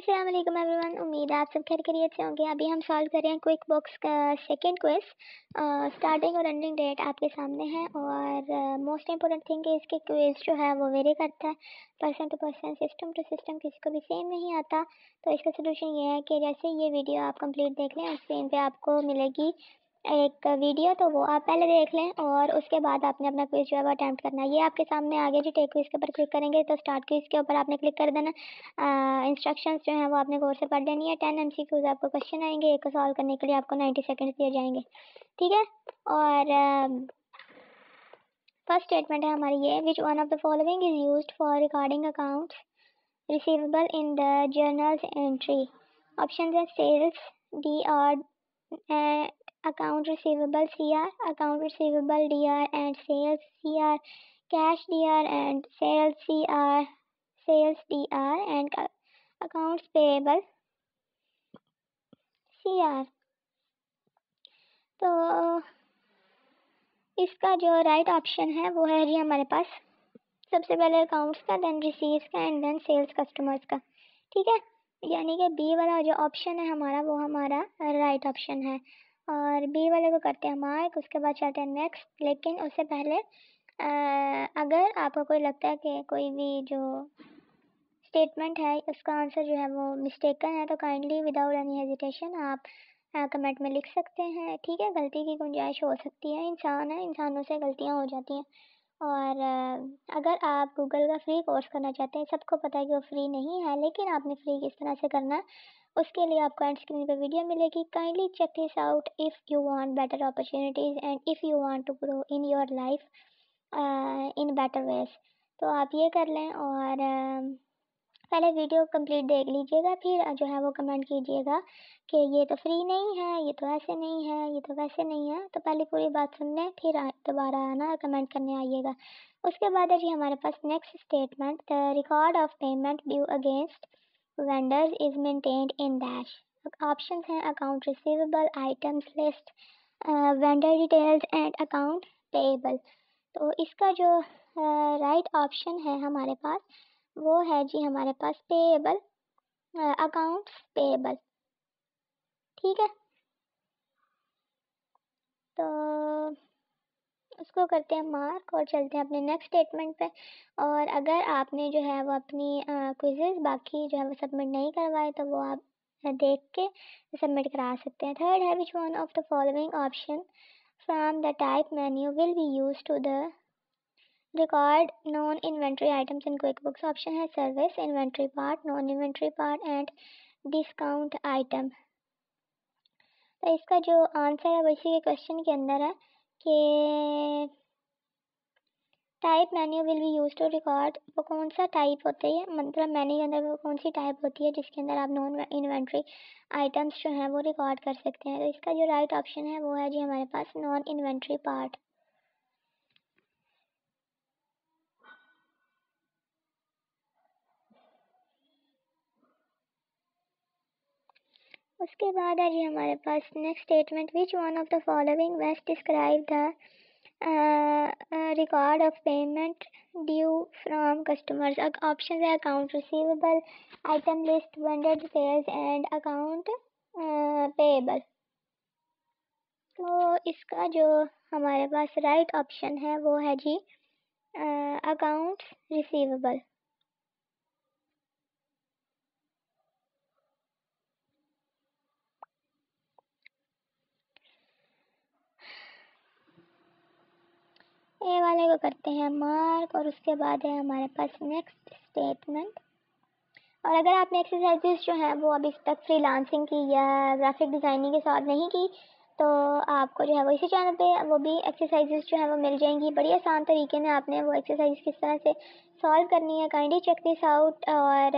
अस्सलाम वालेकुम एवरीवन। उम्मीद है आप सब खैरियत से होंगे। अभी हम सॉल्व कर रहे हैं क्विक बॉक्स का सेकंड क्विज। स्टार्टिंग और एंडिंग डेट आपके सामने है और मोस्ट इंपॉर्टेंट थिंग है इसके क्विज जो है वो वेरी करता है person to person, system to system, किसी को भी सेम नहीं आता। तो इसका सोल्यूशन ये है कि जैसे ये वीडियो आप कंप्लीट देख लें, स्क्रीन पे आपको मिलेगी एक वीडियो, तो वो आप पहले देख लें और उसके बाद आपने अपना क्विज जो है वो अटैम्प्ट करना है। ये आपके सामने आगे जो टेक क्विज के ऊपर क्लिक करेंगे तो स्टार्ट क्विज के ऊपर आपने क्लिक कर देना। इंस्ट्रक्शंस जो हैं वो आपने गौर से पढ़ लेनी है। 10 MCQs आपको क्वेश्चन आएंगे, एक को सॉल्व करने के लिए आपको 90 सेकंड्स दिए जाएंगे, ठीक है। और फर्स्ट स्टेटमेंट है हमारी ये, विच one of the following is used for recording accounts receivable in the journals entry. Option है sales DR, account receivable CR, account receivable DR and sales CR, cash DR and sales CR, sales DR and accounts payable CR। तो इसका जो right option है वो है जी हमारे पास सबसे पहले अकाउंट्स का, देन रिसीव्स का एंड देन सेल्स कस्टमर्स का, ठीक है। यानी कि बी वाला जो ऑप्शन है हमारा वो हमारा राइट ऑप्शन है और बी वाले को करते हैं मार्क। उसके बाद चलते हैं नेक्स्ट, लेकिन उससे पहले अगर आपको कोई लगता है कि कोई भी जो स्टेटमेंट है उसका आंसर जो है वो मिस्टेकन है तो काइंडली विदाउट एनी हेजिटेशन आप कमेंट में लिख सकते हैं, ठीक है। गलती की गुंजाइश हो सकती है, इंसान है, इंसानों से गलतियां हो जाती हैं। और अगर आप गूगल का फ्री कोर्स करना चाहते हैं, सबको पता है कि वो फ्री नहीं है, लेकिन आपने फ्री किस तरह से करना है उसके लिए आपको एंड स्क्रीन पे वीडियो मिलेगी। Kindly check this out if you want better opportunities and if you want to grow in your life in better ways. तो आप ये कर लें और पहले वीडियो कंप्लीट देख लीजिएगा, फिर जो है वो कमेंट कीजिएगा कि ये तो फ्री नहीं है, ये तो ऐसे नहीं है, ये तो वैसे नहीं है। तो पहले पूरी बात सुन लें, फिर दोबारा आना कमेंट करने आइएगा। उसके बाद है जी हमारे पास next statement, the record of payment due against vendors is maintained in dash. Option हैं account receivable, items list, vendor details and account payable. तो इसका जो राइट ऑप्शन है हमारे पास वो है जी हमारे पास पेएबल, अकाउंट्स पेएबल, ठीक है। तो उसको करते हैं मार्क और चलते हैं अपने नेक्स्ट स्टेटमेंट पे। और अगर आपने जो है वो अपनी क्विजेज बाकी जो है वो सबमिट नहीं करवाए तो वो आप देख के सबमिट करा सकते हैं। थर्ड है, which one of the following option from the type menu will be use to the record non inventory items in QuickBooks. Option है service, inventory part, non inventory part and discount item. तो इसका जो answer है वो इसी के question के अंदर है कि type menu will be use to record. वो कौन सा टाइप होता है, मतलब मेन्यू के अंदर वो कौन सी टाइप होती है जिसके अंदर आप नॉन इन्वेंट्री आइटम्स जो हैं वो रिकॉर्ड कर सकते हैं। तो इसका जो राइट ऑप्शन है वो है जी हमारे पास नॉन इन्वेंट्री पार्ट। उसके बाद है जी हमारे पास next statement, which one of the following best describe the record of payment due from customers. Option है account receivable, item list, vendor details and account payable. तो इसका जो हमारे पास राइट ऑप्शन है वो है जी अकाउंट रिसीवेबल। ए वाले को करते हैं मार्क और उसके बाद है हमारे पास नेक्स्ट स्टेटमेंट। और अगर आपने एक्सरसाइजेस जो हैं वो अभी तक फ्रीलांसिंग की या ग्राफिक डिज़ाइनिंग के साथ नहीं की तो आपको जो है वो इसी चैनल पे वो भी एक्सरसाइजेस जो है वो मिल जाएंगी। बड़ी आसान तरीके में आपने वो एक्सरसाइज किस तरह से सॉल्व करनी है, काइंडली चेक दिस आउट। और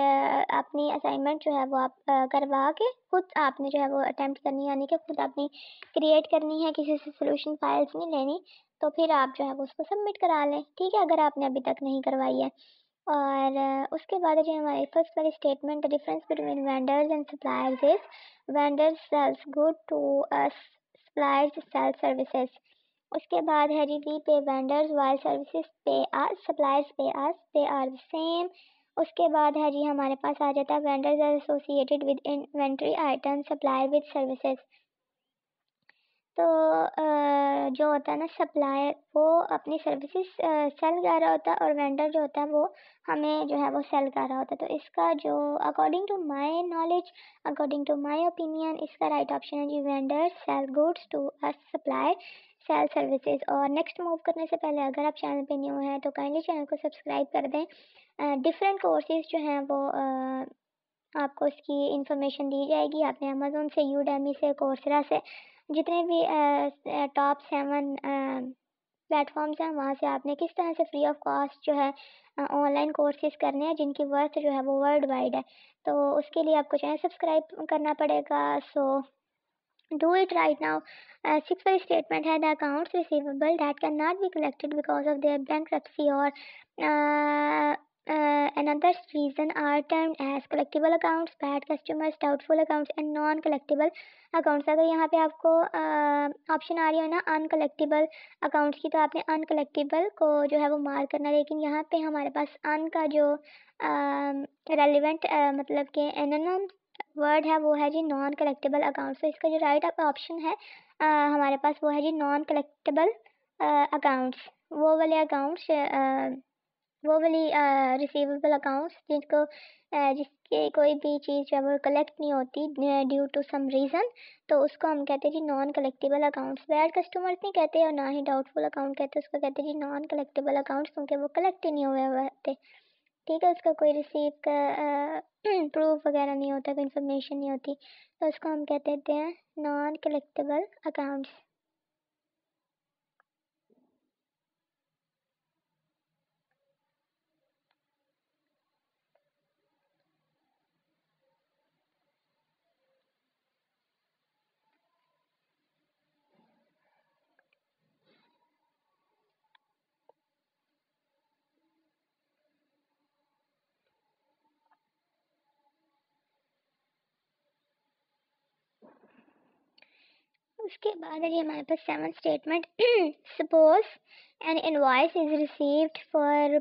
अपनी असाइनमेंट जो है वो आप करवा के खुद आपने जो है वो अटैम्प्ट करनी है, यानी कि खुद आपने क्रिएट करनी है, किसी से सोल्यूशन फाइल्स नहीं लेनी। तो फिर आप जो है वो उसको सबमिट करा लें, ठीक है, अगर आपने अभी तक नहीं करवाई है। और उसके बाद जो हमारी फर्स्ट वाली statement, the difference between vendors and suppliers is vendors sells good to us, suppliers sell services. उसके बाद है जी we pay vendors while services pay us, suppliers pay us, they are the same. उसके बाद है जी हमारे पास आ जाता है vendors are associated with inventory item supply with services. तो जो होता है ना सप्लायर, वो अपनी सर्विसेज सेल कर रहा होता है और वेंडर जो होता है वो हमें जो है वो सेल कर रहा होता है। तो इसका जो according to my knowledge, according to my opinion, इसका राइट ऑप्शन है जी vendor sell goods to a supplier sell services. और नेक्स्ट मूव करने से पहले अगर आप चैनल पे न्यू हैं तो काइंडली चैनल को सब्सक्राइब कर दें। डिफरेंट कोर्सेज जो हैं वो आपको उसकी इन्फॉर्मेशन दी जाएगी। आपने अमेज़ोन से, यूडेमी से, कोर्सेरा से, जितने भी टॉप 7 प्लेटफॉर्म्स हैं वहाँ से आपने किस तरह से फ्री ऑफ कॉस्ट जो है ऑनलाइन कोर्सेज करने हैं जिनकी वर्थ जो है वो वर्ल्ड वाइड है। तो उसके लिए आपको चैनल सब्सक्राइब करना पड़ेगा। So do it right now. Six वाली स्टेटमेंट है the accounts receivable that can not be collected because of their bankruptcy और another reason are termed as collectible accounts, bad customers, doubtful accounts and non-collectible accounts। अगर यहाँ पे आपको option आ रही हो ना अनकलेक्टिबल अकाउंट्स की, तो आपने अनकलेक्टिबल को जो है वो मार करना। लेकिन यहाँ पे हमारे पास अन का जो रेलिवेंट मतलब कि एनोनिम वर्ड है वो है जी नॉन कलेक्टेबल अकाउंट्स। तो इसका जो राइट ऑप्शन है हमारे पास वो है जी नॉन कलेक्टेबल अकाउंट्स। वो वाले अकाउंट्स, वो वाली रिसीवेबल अकाउंट्स जिनको जिसके कोई भी चीज़ जो है वो कलेक्ट नहीं होती ड्यू टू सम रीज़न, तो उसको हम कहते हैं जी non collectable accounts. Bad customers नहीं कहते और ना ही डाउटफुल अकाउंट कहते, उसको कहते हैं जी नॉन कलेक्टेबल अकाउंट्स, क्योंकि वो कलेक्ट ही नहीं हुए होते। ठीक है, उसका कोई रिसीव का प्रूफ वगैरह नहीं होता, कोई इन्फॉर्मेशन नहीं होती, तो उसको हम कहते हैं नॉन कलेक्टेबल अकाउंट्स। उसके बाद है जी हमारे पास 7th statement suppose an invoice is received for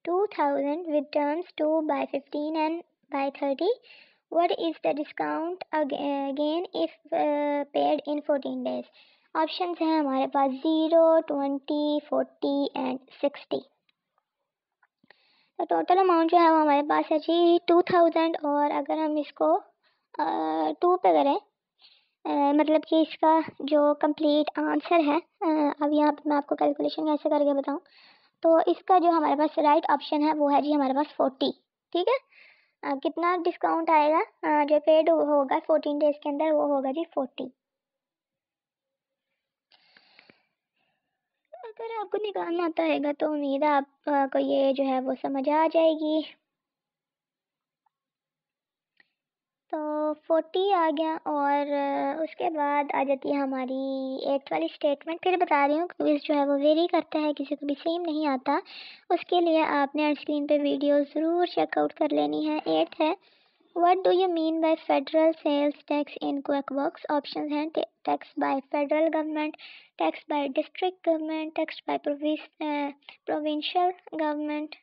₹2000 with terms two by 15 and by 30, what is the discount again if paid in 14 days। Options हैं हमारे पास 0, 20, 40 एंड 60। तो टोटल अमाउंट जो है वो हमारे पास है जी 2000, और अगर हम इसको 2 पे करें, मतलब कि इसका जो कंप्लीट आंसर है, अब यहाँ पे मैं आपको कैलकुलेशन कैसे करके बताऊँ, तो इसका जो हमारे पास राइट ऑप्शन है वो है जी हमारे पास 40। ठीक है, कितना डिस्काउंट आएगा जो पेड होगा 14 डेज के अंदर, वो होगा जी 40। अगर आपको निकालना आता है तो उम्मीद है आपको ये जो है वो समझ आ जाएगी। तो 40 आ गया, और उसके बाद आ जाती है हमारी 8th वाली स्टेटमेंट। फिर बता रही हूँ क्विज जो है वो वेरी करता है, किसी को भी सेम नहीं आता, उसके लिए आपने स्क्रीन पे वीडियो ज़रूर चेकआउट कर लेनी है। 8 है what do you mean by federal sales tax in QuickBooks. Option हैं tax by federal government, tax by district government, tax by provincial government,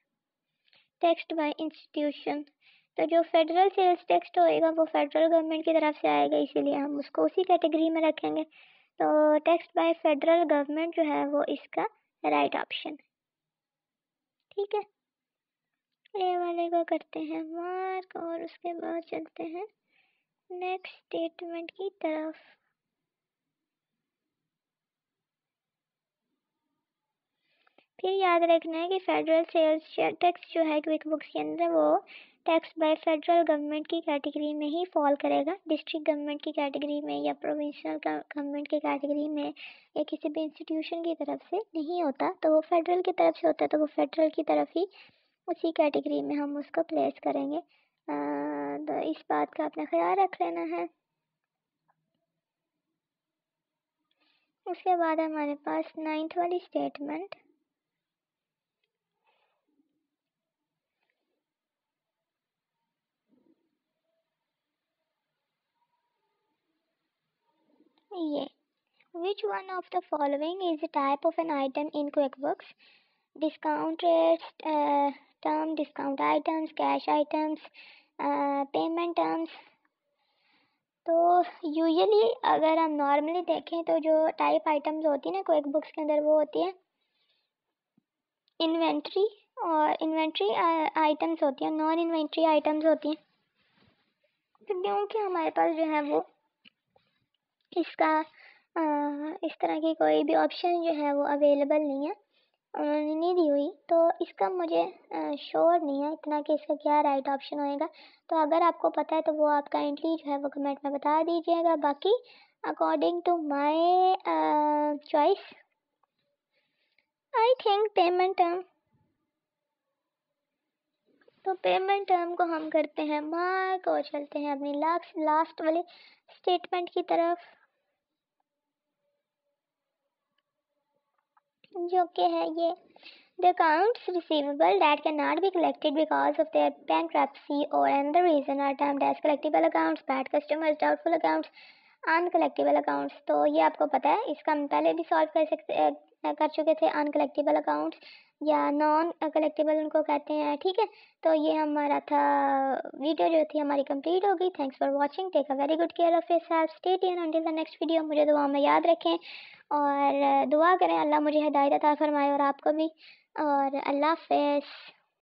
tax by institution. तो जो फेडरल सेल्स टैक्स होएगा वो फेडरल गवर्नमेंट की तरफ से आएगा, इसीलिए हम उसको उसी कैटेगरी में रखेंगे। तो टैक्स बाय फेडरल गवर्नमेंट जो है वो इसका राइट ऑप्शन। ठीक है, ए वाले को करते हैं मार्क, और उसके बाद चलते हैं नेक्स्ट स्टेटमेंट की तरफ। फिर याद रखना है कि फेडरल सेल्स टैक्स जो है क्विक बुक्स के अंदर वो टैक्स बाय फेडरल गवर्नमेंट की कैटेगरी में ही फॉल करेगा, डिस्ट्रिक्ट गवर्नमेंट की कैटेगरी में या प्रोविंशियल गवर्नमेंट की कैटेगरी में या किसी भी इंस्टीट्यूशन की तरफ से नहीं होता। तो वो फेडरल की तरफ से होता है, तो वो फेडरल की तरफ ही उसी कैटेगरी में हम उसको प्लेस करेंगे। तो इस बात का अपना ख्याल रख लेना है। उसके बाद हमारे पास 9th वाली स्टेटमेंट, ये which one of the following is a type of an item in QuickBooks? Discount rates, term, discount items, cash items, payment terms. तो यूजुअली अगर हम नॉर्मली देखें तो जो टाइप आइटम्स होती है ना क्विक बुक्स के अंदर, वो होती है इन्वेंट्री, और इन्वेंट्री आइटम्स होती हैं, नॉन इन्वेंट्री आइटम्स होती हैं। तो क्योंकि हमारे पास जो है वो इसका इस तरह की कोई भी ऑप्शन जो है वो अवेलेबल नहीं है, उन्होंने नहीं दी हुई, तो इसका मुझे श्योर नहीं है इतना कि इसका क्या राइट ऑप्शन होएगा। तो अगर आपको पता है तो वो आप काइंडली जो है वो कमेंट में बता दीजिएगा। बाकी according to my choice I think payment term. तो पेमेंट टर्म को हम करते हैं मार्क और चलते हैं अपनी लास्ट वाले स्टेटमेंट की तरफ, जो कि है ये: the accounts receivable that cannot be collected because of their bankruptcy or another reason are termed as collectible accounts, bad customers, doubtful accounts, uncollectible accounts. तो ये आपको पता है, इसका हम पहले भी सॉल्व कर चुके थे। अनकलेक्टिबल अकाउंट्स या नॉन कलेक्टिबल उनको कहते हैं, ठीक है। तो ये हमारा था, वीडियो जो थी हमारी कंप्लीट हो गई। Thanks for watching, take a very good care of yourself, stay tuned until the next video. मुझे दुआ में याद रखें और दुआ करें अल्लाह मुझे हिदायत अता फरमाए और आपको भी। और अल्लाह हाफ़िज़।